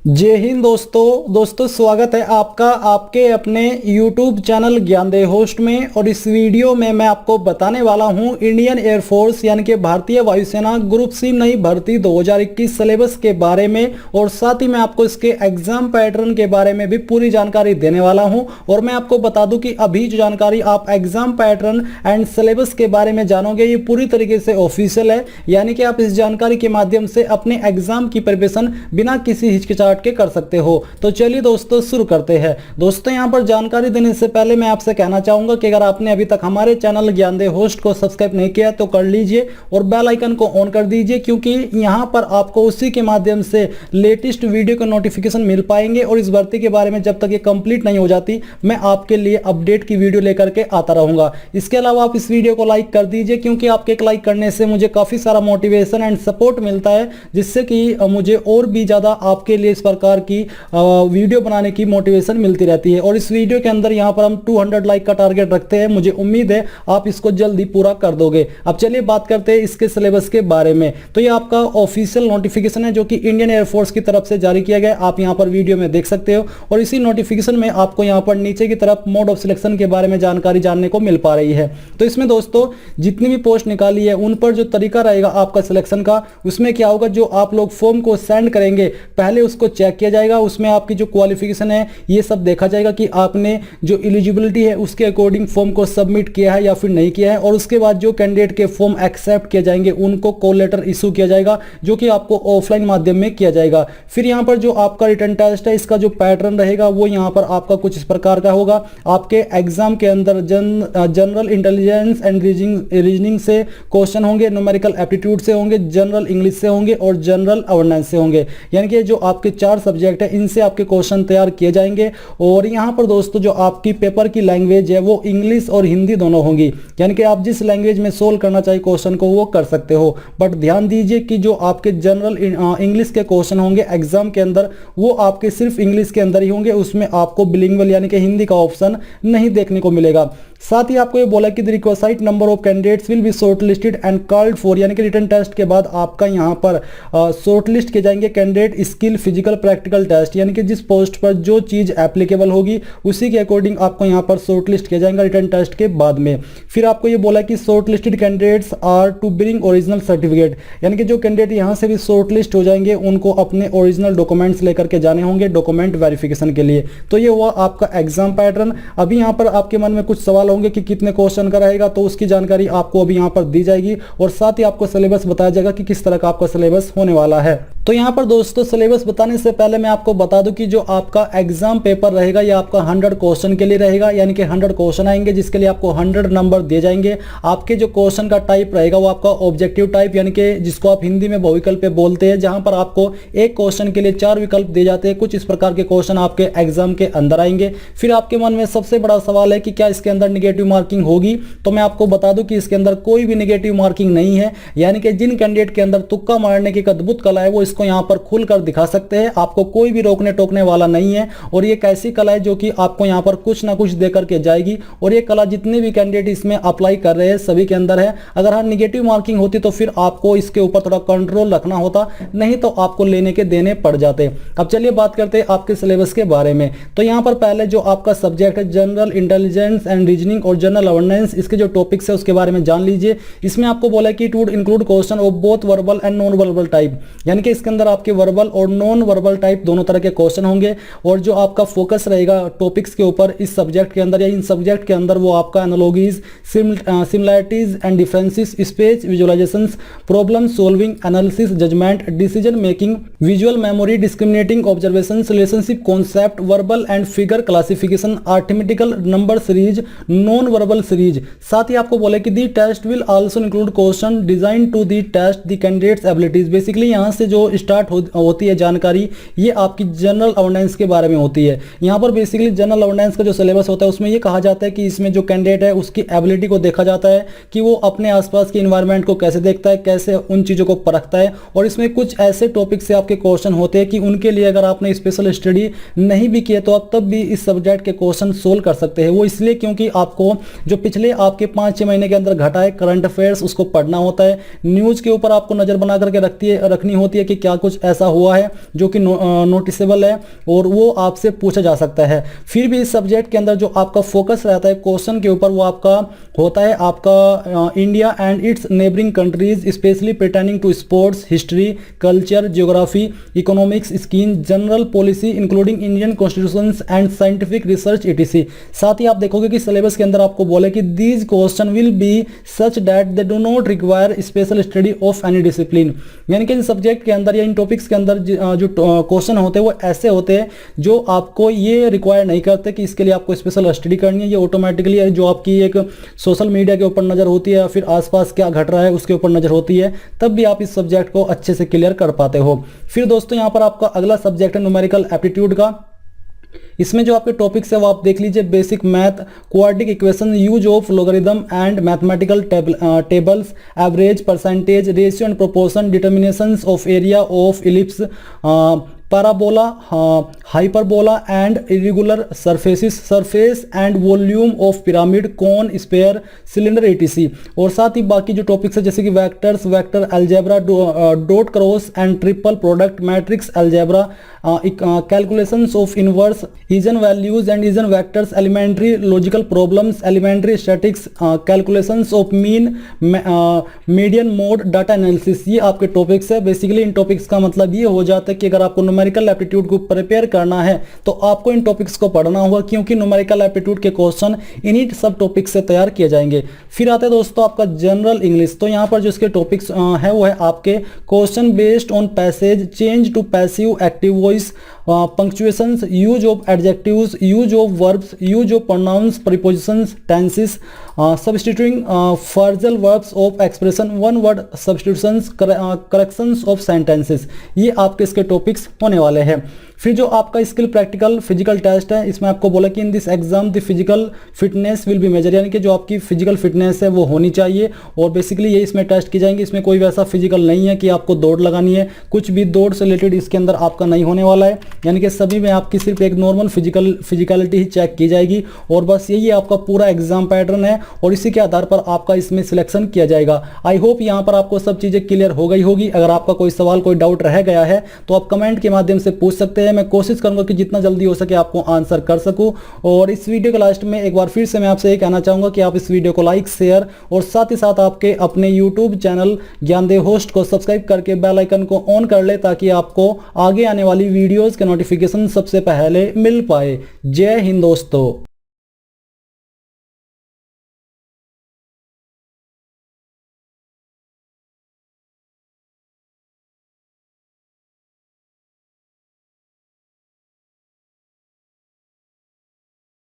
जय हिंद दोस्तों स्वागत है आपका आपके अपने YouTube चैनल ज्ञानदेव होस्ट में। और इस वीडियो में मैं आपको बताने वाला हूं इंडियन एयरफोर्स यानी कि भारतीय वायुसेना ग्रुप सी नई भर्ती 2021 सिलेबस के बारे में, और साथ ही मैं आपको इसके एग्जाम पैटर्न के बारे में भी पूरी जानकारी देने वाला हूं। और मैं आपको बता दूं कि अभी जो जानकारी आप एग्जाम पैटर्न एंड सिलेबस के बारे में जानोगे ये पूरी तरीके से ऑफिशियल है, यानी कि आप इस जानकारी के माध्यम से अपने एग्जाम की प्रिपरेशन बिना किसी हिचकिचाहट के कर सकते हो। तो चलिए दोस्तों शुरू करते हैं। दोस्तों यहां पर जानकारी देने से पहले मैं आपसे कहना चाहूंगा कि अगर आपने अभी तक हमारे चैनल ज्ञानदेव होस्ट को सब्सक्राइब नहीं किया तो कर लीजिए और बेल आइकन को ऑन कर दीजिए, क्योंकि यहां पर आपको उसी के माध्यम से लेटेस्ट वीडियो के नोटिफिकेशन मिल पाएंगे। और इस भर्ती के बारे में जब तक ये कंप्लीट नहीं हो जाती मैं आपके लिए अपडेट की वीडियो लेकर के आता रहूंगा। इसके अलावा आप इस वीडियो को लाइक कर दीजिए, क्योंकि आपके एक लाइक करने से मुझे काफी सारा मोटिवेशन एंड सपोर्ट मिलता है, जिससे कि मुझे और भी ज्यादा आपके लिए प्रकार की वीडियो बनाने की मोटिवेशन मिलती रहती है। और इस वीडियो के अंदर यहां पर हम 200 लाइक का टारगेट रखते हैं। मुझे उम्मीद है आप इसको जल्दी पूरा कर दोगे। अब चलिए बात करते हैं इसके सिलेबस के बारे में। तो ये आपका ऑफिशियल नोटिफिकेशन है जो कि इंडियन एयरफोर्स की तरफ से जारी किया गया, आप यहां पर वीडियो में देख सकते हो। और इसी नोटिफिकेशन में आपको यहां पर नीचे की तरफ मोड ऑफ सिलेक्शन के बारे में जानकारी जानने को मिल पा रही है। तो इसमें दोस्तों जितनी भी पोस्ट निकाली है उन पर जो तरीका रहेगा आपका सिलेक्शन का, उसमें क्या होगा, जो आप लोग फॉर्म को सेंड करेंगे पहले उसको चेक किया जाएगा, उसमें आपकी जो क्वालिफिकेशन है ये सब देखा जाएगा कि आपने जो एलिजिबिलिटी है उसके अकॉर्डिंग फॉर्म को सबमिट किया है या फिर नहीं किया है। और उसके बाद जो कैंडिडेट के फॉर्म एक्सेप्ट किए जाएंगे उनको कॉल लेटर इशू किया जाएगा, जो कि आपको ऑफलाइन माध्यम में किया जाएगा। फिर यहाँ पर जो आपका रिटन टेस्ट है इसका जो पैटर्न रहेगा वो यहाँ पर आपका कुछ इस प्रकार का होगा। आपके एग्जाम के अंदर जनरल इंटेलिजेंस एंड रीजनिंग से क्वेश्चन होंगे, न्यूमेरिकल एप्टीट्यूड से होंगे, जनरल इंग्लिश से होंगे और जनरल अवेयरनेस से होंगे। यानी कि जो आपके 4 सब्जेक्ट है इनसे आपके क्वेश्चन तैयार किए जाएंगे। और यहां पर दोस्तों जो आपकी पेपर की लैंग्वेज है वो इंग्लिश और हिंदी दोनों होंगी, यानी कि आप जिस लैंग्वेज में सोल्व करना चाहिए क्वेश्चन को वो कर सकते हो। बट ध्यान दीजिए कि जो आपके जनरल इंग्लिश के क्वेश्चन होंगे एग्जाम के अंदर वो आपके सिर्फ इंग्लिश के अंदर ही होंगे, उसमें आपको बिलिंगुअल यानी कि हिंदी का ऑप्शन नहीं देखने को मिलेगा। साथ ही आपको ये बोला कि the required number of candidates will be shortlisted and called for, यानी कि रिटन टेस्ट के बाद आपका यहाँ पर शॉर्टलिस्ट किए जाएंगे candidate skill physical practical test, यानी कि जिस पोस्ट पर जो चीज एप्लीकेबल होगी उसी के अकॉर्डिंग आपको यहाँ पर शॉर्टलिस्ट किया जाएगा रिटन टेस्ट के बाद में। फिर आपको ये बोला कि shortlisted candidates are to bring original certificate, यानी कि जो कैंडिडेट यहाँ से भी शॉर्टलिस्ट हो जाएंगे उनको अपने ओरिजिनल डॉक्यूमेंट्स लेकर के जाने होंगे डॉक्यूमेंट वेरिफिकेशन के लिए। तो ये हुआ आपका एग्जाम पैटर्न। अभी यहाँ पर आपके मन में कुछ सवाल होंगे कि कितने क्वेश्चन का रहेगा, तो उसकी जानकारी आपको अभी यहां पर दी जाएगी और साथ ही आपको सिलेबस बताया जाएगा कि किस तरह का आपका सिलेबस होने वाला है। तो यहां पर दोस्तों सिलेबस बताने से पहले मैं आपको बता दूं कि जो आपका एग्जाम पेपर रहेगा ये आपका 100 क्वेश्चन के लिए रहेगा, यानी कि 100 क्वेश्चन आएंगे जिसके लिए आपको 100 नंबर दिए जाएंगे। आपके जो क्वेश्चन का टाइप रहेगा वो आपका ऑब्जेक्टिव टाइप, यानी कि जिसको आप हिंदी में बहुविकल्प बोलते हैं, जहां पर आपको एक क्वेश्चन के लिए 4 विकल्प दिए जाते हैं। कुछ इस प्रकार के क्वेश्चन आपके एग्जाम के अंदर आएंगे। फिर आपके मन में सबसे बड़ा सवाल है कि क्या इसके अंदर निगेटिव मार्किंग होगी, तो मैं आपको बता दूं कि इसके अंदर कोई भी नेगेटिव मार्किंग नहीं है। यानी कि जिन कैंडिडेट के अंदर तुक्का मारने की एक अद्भुत कला है वो इसको यहां पर खुलकर दिखा सकते हैं, आपको कोई भी रोकने टोकने वाला नहीं है। और ये एक ऐसी कला है जो कि आपको यहां पर कुछ ना कुछ देकर के जाएगी। और ये कला जितने भी कैंडिडेट इसमें अप्लाई कर रहे हैं सभी के अंदर है। अगर हाँ निगेटिव मार्किंग होती तो फिर आपको इसके ऊपर थोड़ा कंट्रोल रखना होता, नहीं तो आपको लेने के देने पड़ जाते। अब चलिए बात करते हैं आपके सिलेबस के बारे में। तो यहां पर पहले जो आपका सब्जेक्ट है जनरल इंटेलिजेंस एंड रीजनिंग और जनरल अवेयरनेस, इसके जो टॉपिक्स है उसके बारे में जान लीजिए। इसमें आपको बोला है कि it would include question of both verbal and non verbal type, यानी कि इसके अंदर आपके वर्बल और नॉन वर्बल टाइप दोनों तरह के क्वेश्चन होंगे। और जो आपका फोकस रहेगा टॉपिक्स के ऊपर इस सब्जेक्ट के अंदर या इन सब्जेक्ट के अंदर वो आपका analogies, similarities and differences, speech visualisations, problem solving, analysis, judgement, decision making, visual memory, discriminating observations, relationship concept, verbal and figure classification, arithmetical number series, non verbal series. साथ ही आपको बोले कि the test will also include question design to the test the candidates abilities. Basically यहां से जो start होती है जानकारी ये आपकी जनरल अवेयरनेस के बारे में होती है। यहां पर बेसिकली जनरल अवेयरनेस का जो सिलेबस होता है उसमें ये कहा जाता है कि इसमें जो कैंडिडेट है उसकी एबिलिटी को देखा जाता है कि वो अपने आसपास के इन्वायरमेंट को कैसे देखता है, कैसे उन चीजों को परखता है। और इसमें कुछ ऐसे टॉपिक से आपके क्वेश्चन होते हैं कि उनके लिए अगर आपने स्पेशल स्टडी नहीं भी किए तो आप तब भी इस सब्जेक्ट के क्वेश्चन सोल्व कर सकते हैं। वो इसलिए क्योंकि आपको जो पिछले आपके 5-6 महीने के अंदर घटा है करंट अफेयर्स उसको पढ़ना होता है। न्यूज के ऊपर आपको नजर बना करके रखनी होती है कि क्या कुछ ऐसा हुआ है जो कि नोटिसेबल है और वो आपसे पूछा जा सकता है। फिर भी इस सब्जेक्ट के अंदर जो आपका फोकस रहता है क्वेश्चन के ऊपर वो आपका होता है आपका India and its neighbouring countries specially pertaining to sports, history, culture, geography, economics, scheme, general policy including Indian constitutions and scientific research etc। साथ ही आप देखोगे कि सिलेबस के अंदर आपको बोले कि these question will be such that they do not require special study of any discipline, यानी कि इन सब्जेक्ट के अंदर या इन टॉपिक्स के अंदर जो क्वेश्चन होते हैं वो ऐसे होते हैं जो आपको ये रिक्वायर नहीं करते कि इसके लिए आपको स्पेशल स्टडी करनी है। ये ऑटोमेटिकली जो आपकी एक सोशल मीडिया के ऊपर नज़र होती है या फिर आसपास क्या घट रहा है उसके ऊपर नज़र होती है, तब भी आप इस सब्जेक्ट को अच्छे से क्लियर कर पाते हो। फिर दोस्तों यहाँ पर आपका अगला सब्जेक्ट है न्यूमेरिकल एप्टीट्यूड का। इसमें जो आपके टॉपिक्स है वो आप देख लीजिए, basic math, quadratic equation, use of logarithm and mathematical tables, average, percentage, ratio and proportion, determinations of area of ellipse, parabola, hyperbola and irregular surfaces, surface and volume of pyramid, cone, sphere, cylinder etc। और साथ ही बाकी जो topics है जैसे कि vectors, vector algebra, dot cross and triple product, matrix algebra, calculations of inverse, eigen values and eigen vectors, elementary logical problems, elementary statics, calculations of mean, median mode, data analysis, ये आपके topics है। Basically इन topics का मतलब ये हो जाता है कि अगर आपको न्यूमेरिकल एप्टीट्यूड को प्रिपेयर करना है तो आपको इन टॉपिक्स को पढ़ना होगा, क्योंकि न्यूमेरिकल एप्टीट्यूड के क्वेश्चन इन्हीं सब टॉपिक्स से तैयार किए जाएंगे। फिर आते हैं दोस्तों आपका जनरल इंग्लिश। तो यहाँ पर जो इसके टॉपिक्स है वो है आपके question based on passage, change to passive active voice, punctuations, use of adjectives, use of verbs, use of pronouns, prepositions, tenses, substituting phrasal verbs of expression, one word substitutions, corrections of sentences, ये आपके इसके topics होने वाले हैं। फिर जो आपका skill practical physical test है, इसमें आपको बोला कि in this exam the physical fitness will be major, यानी कि जो आपकी फिजिकल फिटनेस है वो होनी चाहिए और बेसिकली ये इसमें टेस्ट की जाएंगे। इसमें कोई वैसा फिजिकल नहीं है कि आपको दौड़ लगानी है, कुछ भी दौड़ से रिलेटेड इसके अंदर आपका नहीं होने वाला है, यानी कि सभी में आपकी सिर्फ एक नॉर्मल फिजिकलिटी ही चेक की जाएगी और बस यही आपका पूरा एग्जाम पैटर्न है और इसी के आधार पर आपका इसमें सिलेक्शन किया जाएगा। आई होप यहाँ पर आपको सब चीज़ें क्लियर हो गई होगी। अगर आपका कोई सवाल कोई डाउट रह गया है तो आप कमेंट के माध्यम से पूछ सकते हैं, मैं कोशिश करूंगा कि जितना जल्दी हो सके आपको आंसर कर सकूं। और इस वीडियो के लास्ट में एक बार फिर से मैं आपसे ये कहना चाहूंगा कि आप इस वीडियो को लाइक, शेयर और साथ ही साथ आपके अपने यूट्यूब चैनल ज्ञानदेव होस्ट को सब्सक्राइब करके बेल आइकन को ऑन कर ले ताकि आपको आगे आने वाली वीडियोस के नोटिफिकेशन सबसे पहले मिल पाए। जय हिंद दोस्तों।